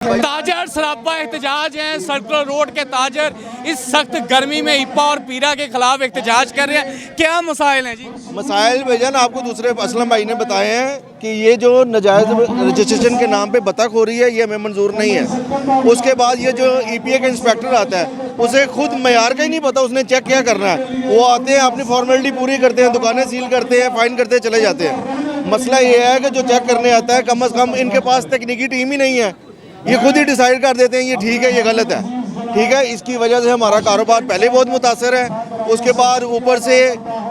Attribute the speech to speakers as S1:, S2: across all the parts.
S1: ताजर सराबा एहतजाज हैं। Circular road के ताजर इस सख्त गर्मी में इप्पा और पीरा के खिलाफ एहतजाज कर रहे हैं। क्या मसाइल हैं जी?
S2: मसाइल भैया ना आपको दूसरे असलम भाई ने बताए हैं कि ये जो नजायज़ रजिस्ट्रेशन के नाम पे बतख हो रही है ये हमें मंजूर नहीं है। उसके बाद ये जो EPA का इंस्पेक्टर आता है उसे खुद मयार का ही नहीं पता, उसने चेक क्या करना है। वो आते हैं अपनी फॉर्मेलिटी पूरी करते हैं, दुकानें सील करते हैं, फाइन करते चले जाते हैं। मसला ये है कि जो चेक करने आता है कम अज़ कम इनके पास तकनीकी टीम ही नहीं है। ये खुद ही डिसाइड कर देते हैं ये ठीक है ये गलत है। ठीक है, इसकी वजह से हमारा कारोबार पहले बहुत मुतासर है। उसके बाद ऊपर से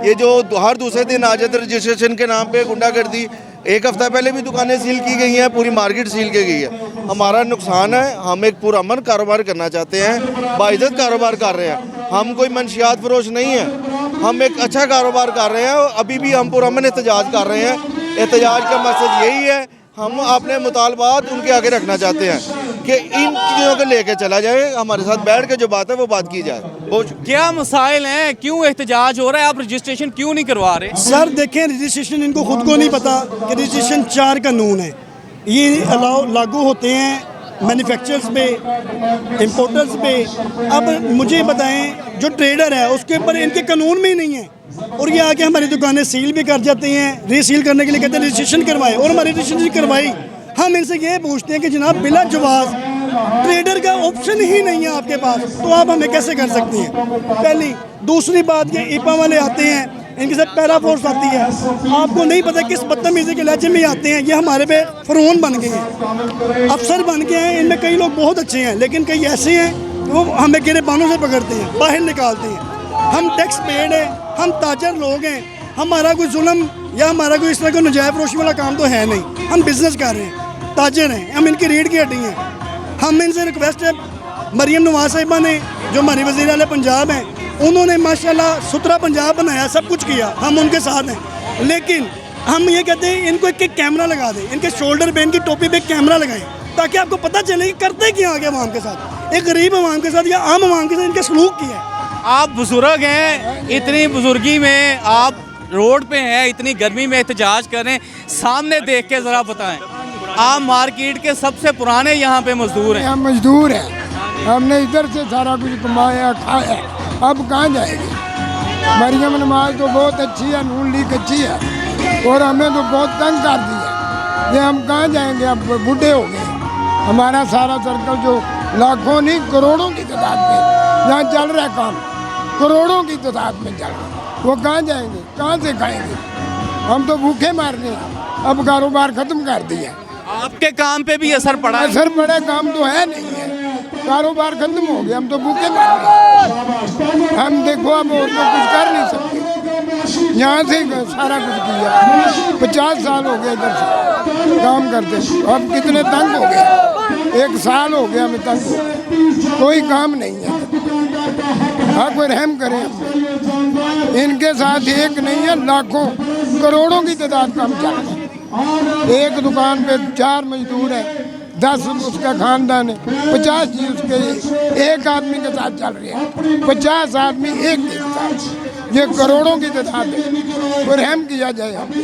S2: ये जो हर दूसरे दिन आ जाते रजिस्ट्रेशन के नाम पे गुंडागर्दी, एक हफ्ता पहले भी दुकानें सील की गई हैं, पूरी मार्केट सील की गई है। हमारा नुकसान है। हम एक पुरअमन कारोबार करना चाहते हैं, बाइज्जत कारोबार कर रहे हैं। हम कोई मंशियात फरोश नहीं है, हम एक अच्छा कारोबार कर रहे हैं। अभी भी हम पुरअमन एहतजाज कर रहे हैं। एहतजाज का मकसद यही है, हम अपने मुतालबात उनके आगे रखना चाहते हैं कि इन चीज़ों को लेके चला जाए, हमारे साथ बैठ के जो बात है वो बात की जाए।
S1: क्या मसाइल हैं? क्यों एहतजाज हो रहा है? आप रजिस्ट्रेशन क्यों नहीं करवा रहे?
S3: सर देखें, रजिस्ट्रेशन इनको खुद को नहीं पता कि रजिस्ट्रेशन 4 कानून है। ये लागू होते हैं मैन्युफैक्चरर्स पे, इंपोर्टर्स पे। अब मुझे बताएं जो ट्रेडर है उसके ऊपर इनके कानून में ही नहीं है, और ये आके हमारी दुकानें सील भी कर जाते हैं। रीसील करने के लिए कहते हैं रजिस्ट्रेशन करवाए, और हमारी रजिस्ट्रेशन करवाई। हम इनसे ये पूछते हैं कि जनाब बिला जवाज ट्रेडर का ऑप्शन ही नहीं है आपके पास, तो आप हमें कैसे कर सकते हैं? पहली। दूसरी बात ये इपा वाले आते हैं, इनके साथ पैरा फोर्स आती है। आपको नहीं पता किस बदतमीजी के लहजे में आते हैं। ये हमारे पे फरोन बन गए हैं, अफसर बन गए हैं। इनमें कई लोग बहुत अच्छे हैं, लेकिन कई ऐसे हैं वो हमें गिरेबानों से पकड़ते हैं, बाहर निकालते हैं। हम टैक्स पेड हैं, हम ताजर लोग हैं। हमारा कोई जुल्म या हमारा कोई इस तरह का नजायज़ फरोशी वाला काम तो है नहीं। हम बिजनेस कर रहे हैं, ताजर हैं, हम इनकी रीढ़ की हड्डी हैं। हम इनसे रिक्वेस्ट है, मरियम नवाज साहिबा ने जो हमारी वज़ीर आला पंजाब हैं, उन्होंने माशाल्लाह सुथरा पंजाब बनाया, सब कुछ किया, हम उनके साथ हैं। लेकिन हम ये कहते हैं इनको एक कैमरा लगा दें, इनके शोल्डर पे, इनकी टोपी पे एक कैमरा लगाएं, ताकि आपको पता चले कि करते क्या आगे आवाम के साथ, एक गरीब आवाम के साथ या आम आवाम के साथ इनका सलूक किया है।
S1: आप बुजुर्ग हैं, इतनी बुजुर्गी में आप रोड पे हैं, इतनी गर्मी में एहतजाज कर रहे हैं, सामने देख के ज़रा बताएं। आप मार्केट के सबसे पुराने यहाँ पे मजदूर हैं।
S4: हम मजदूर हैं, हमने इधर से सारा कुछ कमाया खाया, अब कहाँ जाएंगे? मरियम नवाज तो बहुत अच्छी है, नून लीग अच्छी है, और हमें तो बहुत तंग कर दिया। ये हम कहाँ जाएंगे? अब बूढ़े हो गए। हमारा सारा सर्कल जो लाखों नहीं करोड़ों की तादाद में यहाँ चल रहा है काम, करोड़ों की तादाद में चल रहा है, वो कहाँ जाएंगे? कहाँ से खाएंगे? हम तो भूखे मार रहे हैं। अब कारोबार ख़त्म कर दिया।
S1: आपके काम पे भी असर पड़ा है?
S4: असर पड़ा, काम तो है नहीं है, कारोबार खत्म हो गया, हम तो भूखे मर गए। हम देखो अब और तो कुछ कर नहीं सकते। यहाँ से सारा कुछ किया, 50 साल हो गए इधर से काम करते, अब कितने तंग हो गए। 1 साल हो गया हमें तंग हो, कोई काम नहीं है। हाँ, कोई रहम करे हम। इनके साथ एक नहीं है, लाखों करोड़ों की तादाद काम चल रहा है। एक दुकान पे 4 मजदूर हैं, 10 उसका खानदान है, 50 जी उसके एक आदमी के साथ चल रहे हैं, 50 आदमी एक के साथ। ये करोड़ों की तादाद है, और रहम किया जाए हम।